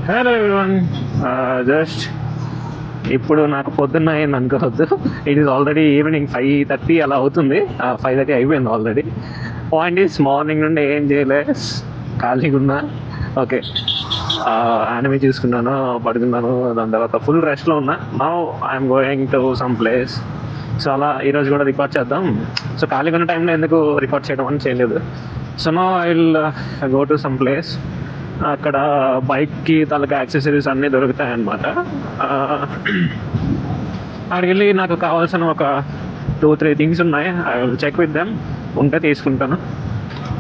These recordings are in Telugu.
Hello everyone. జస్ట్ ఇప్పుడు నాకు పొద్దున్న అయింది అనుకోవద్దు. ఇట్ ఈస్ ఆల్రెడీ ఈవినింగ్ 5:30 అలా అవుతుంది. 5:30 అయిపోయింది ఆల్రెడీ. పాయింట్ ఈస్ మార్నింగ్ నుండి ఏం చేయలే, ఖాళీగా ఉన్నా. ఓకే, యానిమే చూసుకున్నాను, పడుకున్నాను. దాని తర్వాత ఫుల్ రెస్ట్లో ఉన్నా. Now I'm going to some place. So అలా ఈరోజు కూడా రికార్డ్ చేద్దాం. సో ఖాళీగా ఉన్న టైంలో ఎందుకు రికార్డ్ చేయడం అని చేయలేదు. So no I will go to some place. అక్కడ బైక్కి తలకి యాక్సెసరీస్ అన్నీ దొరుకుతాయి అన్నమాట. అక్కడికి వెళ్ళి నాకు కావాల్సిన ఒక 2-3 థింగ్స్ ఉన్నాయి. I will check with them, ఉంటే తీసుకుంటాను.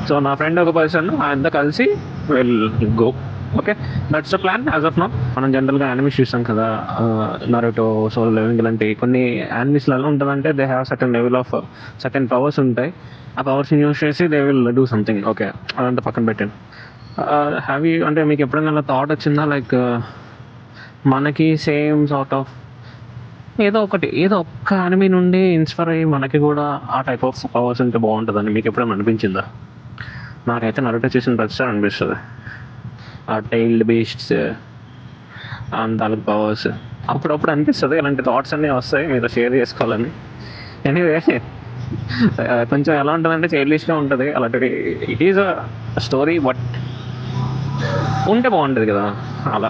సో నా ఫ్రెండ్ ఒక పర్సన్, ఆయనతో కలిసి will go. Okay, that's the plan as of now. మనం జనరల్గా యానిమీస్ చూస్తాం కదా, నరుటో, సోలో లెవెలింగ్ ఇలాంటి కొన్ని యానిమీస్లలో ఉంటుందంటే they have certain level of certain powers ఉంటాయి. ఆ పవర్స్ని యూస్ చేసి they will do something. Okay, అదంతా పక్కన పెట్టాను. హ్యావ్ యూ, అంటే మీకు ఎప్పుడైనా థాట్ వచ్చిందా, లైక్ మనకి సేమ్ సార్ట్ ఆఫ్ ఏదో ఒక్క యానిమీ నుండి ఇన్స్పైర్ అయ్యి మనకి కూడా ఆ టైప్ ఆఫ్ పవర్స్ ఉంటే బాగుంటుందని మీకు ఎప్పుడైనా అనిపించిందా? నాకైతే నరుటో చూసిన ప్రతిసారి అనిపిస్తుంది. ఆ టైల్డ్ బీస్ట్స్ అంత పవర్స్ అప్పుడప్పుడు అనిపిస్తుంది. ఇలాంటి థాట్స్ అన్నీ వస్తాయి, మీతో షేర్ చేసుకోవాలని. ఎనీవే, కొంచెం ఎలా ఉంటుందంటే చైల్డిష్గా ఉంటుంది. అలాంటి it is a story, but ఉంటే బాగుంటుంది కదా అలా.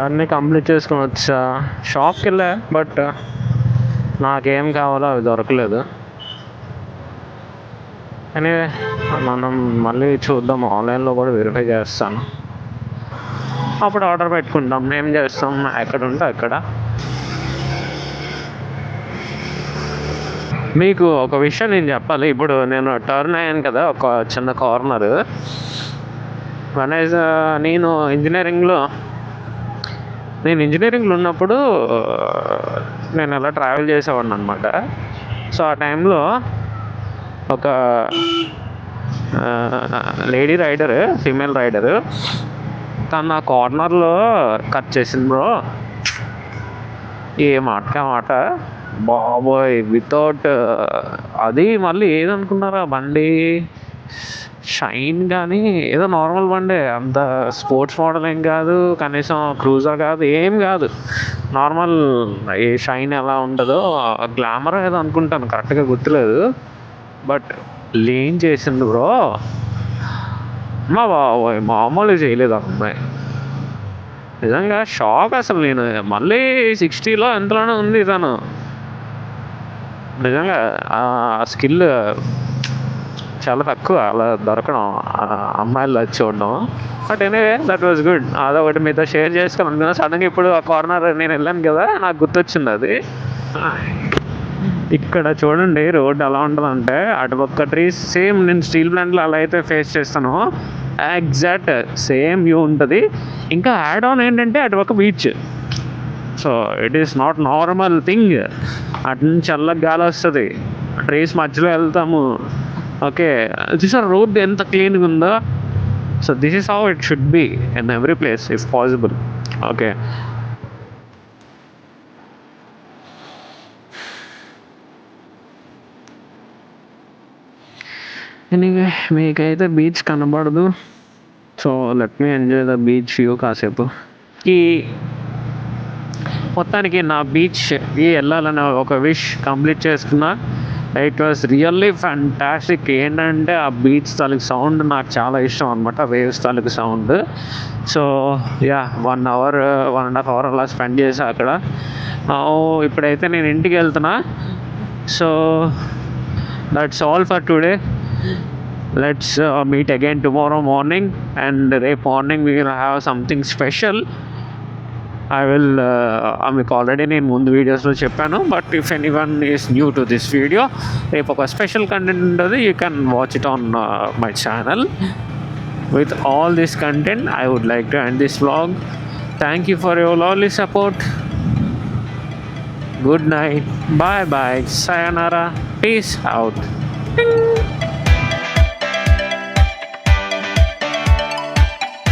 అన్నీ కంప్లీట్ చేసుకొని వచ్చా. షాప్కి వెళ్ళా, బట్ నాకేం కావాలో అవి దొరకలేదు. ఎనీవే, మనం మళ్ళీ చూద్దాం. ఆన్లైన్లో కూడా వెరిఫై చేస్తాను, అప్పుడు ఆర్డర్ పెట్టుకుంటాం. ఏం చేస్తాం, ఎక్కడ ఉంటే అక్కడ. మీకు ఒక విషయం నేను చెప్పాలి. ఇప్పుడు నేను టర్న్ అయ్యాను కదా ఒక చిన్న కార్నర్. మనైజ్ నేను ఇంజనీరింగ్లో ఉన్నప్పుడు నేను అలా ట్రావెల్ చేసేవాడిని అనమాట. సో ఆ టైంలో ఒక లేడీ రైడర్, ఫీమేల్ రైడరు, తను ఆ కార్నర్లో కట్ చేసింది బ్రో. ఏ మాట బాబోయ్, వితౌట్ అది మళ్ళీ ఏదనుకున్నారా, బండి షైన్ కానీ ఏదో నార్మల్ బండే, అంత స్పోర్ట్స్ మోడల్ ఏం కాదు, కనీసం క్రూజర్ కాదు, ఏం కాదు. నార్మల్ ఏ షైన్ ఎలా ఉంటుందో గ్లామర్ ఏదో అనుకుంటాను, కరెక్ట్గా గుర్తులేదు. బట్ ఏం చేసింది బ్రో, మా బాబోయ్ మామూలు చేయలేదు ఆ అమ్మాయి. నిజంగా షాక్ అసలు. నేను మళ్ళీ 60లో ఎంతలోనే ఉంది తను. నిజంగా ఆ స్కిల్ చాలా తక్కువ అలా దొరకడం, అమ్మాయిలు వచ్చి చూడడం. But anyway, that was good. అదొకటి మీతో షేర్ చేసుకోవాలి అనుకున్నా. సడన్గా ఇప్పుడు ఆ కార్నర్ నేను వెళ్ళాను కదా, నాకు గుర్తొచ్చింది అది. ఇక్కడ చూడండి రోడ్ ఎలా ఉంటుందంటే, అటుపక్క ట్రీస్ సేమ్ నేను స్టీల్ ప్లాంట్లో అలా అయితే ఫేస్ చేస్తాను, ఎగ్జాక్ట్ సేమ్ వ్యూ ఉంటుంది. ఇంకా యాడ్ ఆన్ ఏంటంటే అటుపక్క beach. So it is not normal thing. అటు నుంచి చల్లగా గాలి వస్తుంది, ట్రీస్ మధ్యలో వెళ్తాము. ఓకే, చూసారు రోడ్ ఎంత క్లీన్గా ఉందో. So this is how it should be in every place if possible. Okay, anyway మీకైతే బీచ్ కనబడదు. So let me enjoy the beach view కాసేపు. ఈ మొత్తానికి నా బీచ్కి వెళ్ళాలని ఒక విష్ కంప్లీట్ చేసుకున్నా. It was really fantastic. ఏంటంటే ఆ బీచ్ తాలూకు సౌండ్ నాకు చాలా ఇష్టం అనమాట, వేవ్స్ తాలూకు సౌండ్. సో యా, 1.5 అవర్ అలా స్పెండ్ చేసా అక్కడ. ఇప్పుడైతే నేను ఇంటికి వెళ్తున్నా. So that's all for today. Let's meet again tomorrow morning. And రేపు morning we will have something special. మీకు ఆల్రెడీ నేను ముందు వీడియోస్లో చెప్పాను, but if anyone is new to this video, రేపు ఒక స్పెషల్ కంటెంట్ ఉంటుంది. You can watch it on my channel. With all this content, I would like to end this vlog. Thank you for your lovely support. Good night. Bye bye. Sayonara. Peace out. Ding.